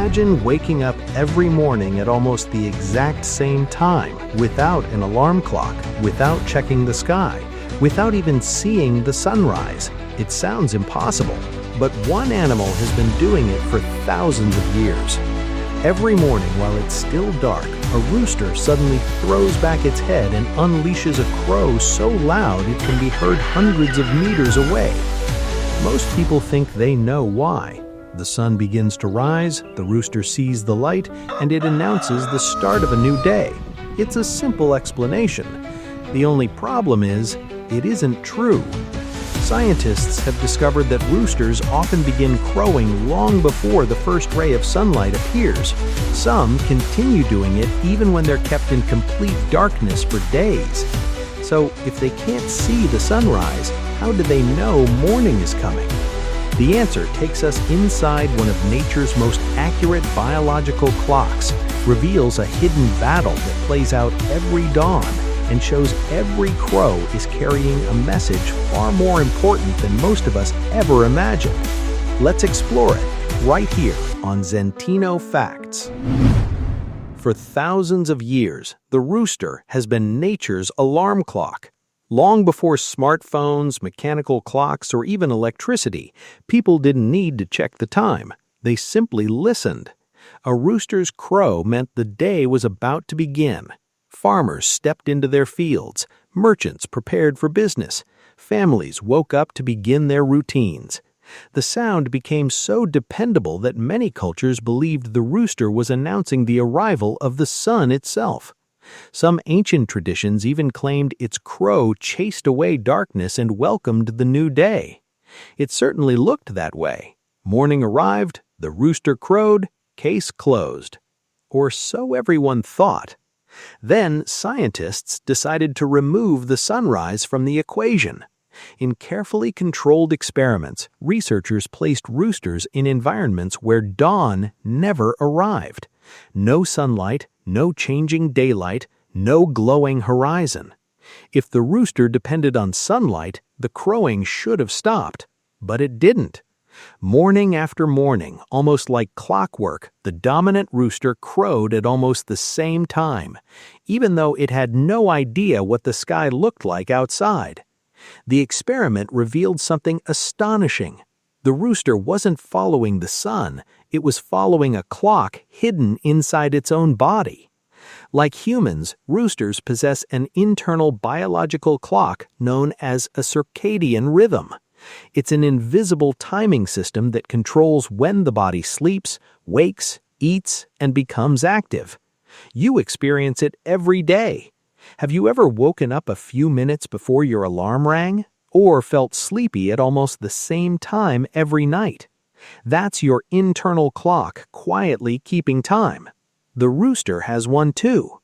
Imagine waking up every morning at almost the exact same time, without an alarm clock, without checking the sky, without even seeing the sunrise. It sounds impossible, but one animal has been doing it for thousands of years. Every morning while it's still dark, a rooster suddenly throws back its head and unleashes a crow so loud it can be heard hundreds of meters away. Most people think they know why. The sun begins to rise, the rooster sees the light, and it announces the start of a new day. It's a simple explanation. The only problem is, it isn't true. Scientists have discovered that roosters often begin crowing long before the first ray of sunlight appears. Some continue doing it even when they're kept in complete darkness for days. So, if they can't see the sunrise, how do they know morning is coming? The answer takes us inside one of nature's most accurate biological clocks, reveals a hidden battle that plays out every dawn, and shows every crow is carrying a message far more important than most of us ever imagined. Let's explore it right here on Zentino Facts. For thousands of years, the rooster has been nature's alarm clock. Long before smartphones, mechanical clocks, or even electricity, people didn't need to check the time. They simply listened. A rooster's crow meant the day was about to begin. Farmers stepped into their fields, merchants prepared for business, families woke up to begin their routines. The sound became so dependable that many cultures believed the rooster was announcing the arrival of the sun itself. Some ancient traditions even claimed its crow chased away darkness and welcomed the new day. It certainly looked that way. Morning arrived, the rooster crowed, case closed. Or so everyone thought. Then scientists decided to remove the sunrise from the equation. In carefully controlled experiments, researchers placed roosters in environments where dawn never arrived. No sunlight, no changing daylight, no glowing horizon. If the rooster depended on sunlight, the crowing should have stopped. But it didn't. Morning after morning, almost like clockwork, the dominant rooster crowed at almost the same time, even though it had no idea what the sky looked like outside. The experiment revealed something astonishing. The rooster wasn't following the sun, it was following a clock hidden inside its own body. Like humans, roosters possess an internal biological clock known as a circadian rhythm. It's an invisible timing system that controls when the body sleeps, wakes, eats, and becomes active. You experience it every day. Have you ever woken up a few minutes before your alarm rang? Or felt sleepy at almost the same time every night? That's your internal clock quietly keeping time. The rooster has one too.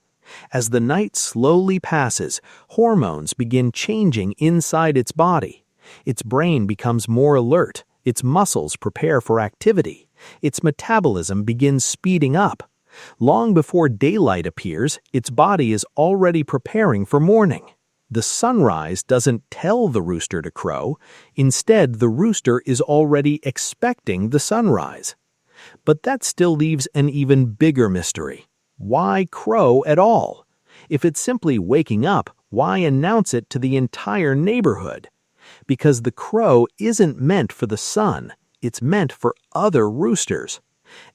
As the night slowly passes, hormones begin changing inside its body. Its brain becomes more alert, its muscles prepare for activity, its metabolism begins speeding up. Long before daylight appears, its body is already preparing for morning. The sunrise doesn't tell the rooster to crow. Instead, the rooster is already expecting the sunrise. But that still leaves an even bigger mystery. Why crow at all? If it's simply waking up, why announce it to the entire neighborhood? Because the crow isn't meant for the sun, it's meant for other roosters.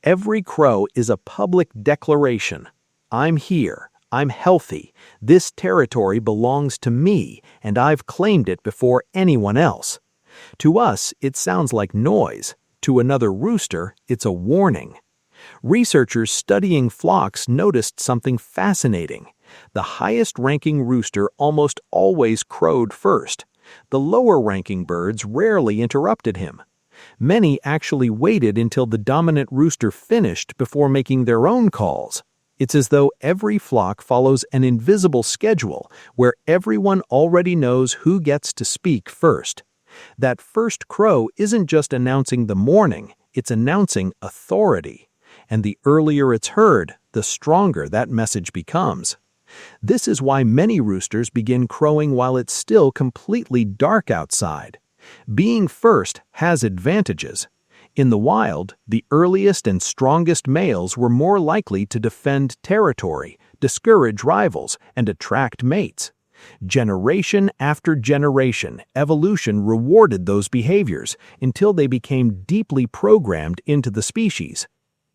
Every crow is a public declaration. I'm here, I'm healthy, this territory belongs to me, and I've claimed it before anyone else. To us, it sounds like noise. To another rooster, it's a warning. Researchers studying flocks noticed something fascinating. The highest-ranking rooster almost always crowed first. The lower-ranking birds rarely interrupted him. Many actually waited until the dominant rooster finished before making their own calls. It's as though every flock follows an invisible schedule where everyone already knows who gets to speak first. That first crow isn't just announcing the morning, it's announcing authority. And the earlier it's heard, the stronger that message becomes. This is why many roosters begin crowing while it's still completely dark outside. Being first has advantages. In the wild, the earliest and strongest males were more likely to defend territory, discourage rivals, and attract mates. Generation after generation, evolution rewarded those behaviors until they became deeply programmed into the species.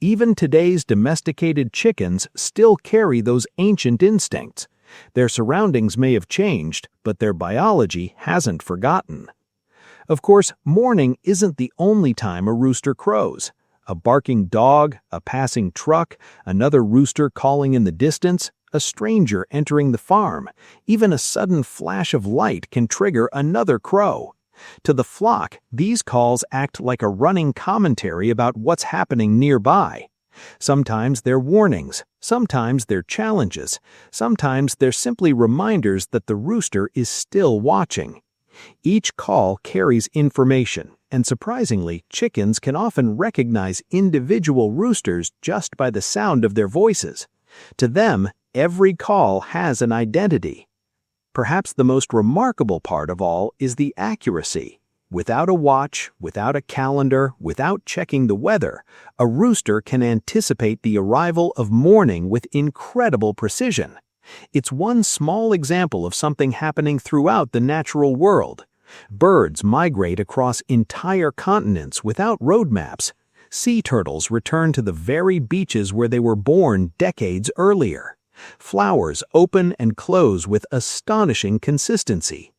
Even today's domesticated chickens still carry those ancient instincts. Their surroundings may have changed, but their biology hasn't forgotten. Of course, morning isn't the only time a rooster crows. A barking dog, a passing truck, another rooster calling in the distance, a stranger entering the farm, even a sudden flash of light can trigger another crow. To the flock, these calls act like a running commentary about what's happening nearby. Sometimes they're warnings, sometimes they're challenges, sometimes they're simply reminders that the rooster is still watching. Each call carries information, and surprisingly, chickens can often recognize individual roosters just by the sound of their voices. To them, every call has an identity. Perhaps the most remarkable part of all is the accuracy. Without a watch, without a calendar, without checking the weather, a rooster can anticipate the arrival of morning with incredible precision. It's one small example of something happening throughout the natural world. Birds migrate across entire continents without road maps. Sea turtles return to the very beaches where they were born decades earlier. Flowers open and close with astonishing consistency.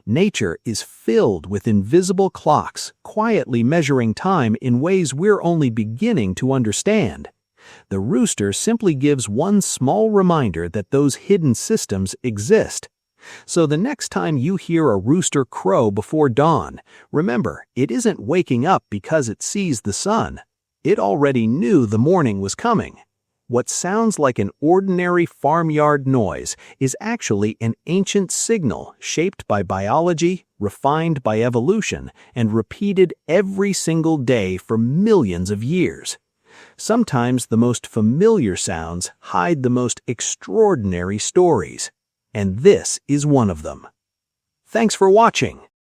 Nature is filled with invisible clocks, quietly measuring time in ways we're only beginning to understand. The rooster simply gives one small reminder that those hidden systems exist. So the next time you hear a rooster crow before dawn, remember, it isn't waking up because it sees the sun. It already knew the morning was coming. What sounds like an ordinary farmyard noise is actually an ancient signal shaped by biology, refined by evolution, and repeated every single day for millions of years. Sometimes the most familiar sounds hide the most extraordinary stories, and this is one of them. Thanks for watching.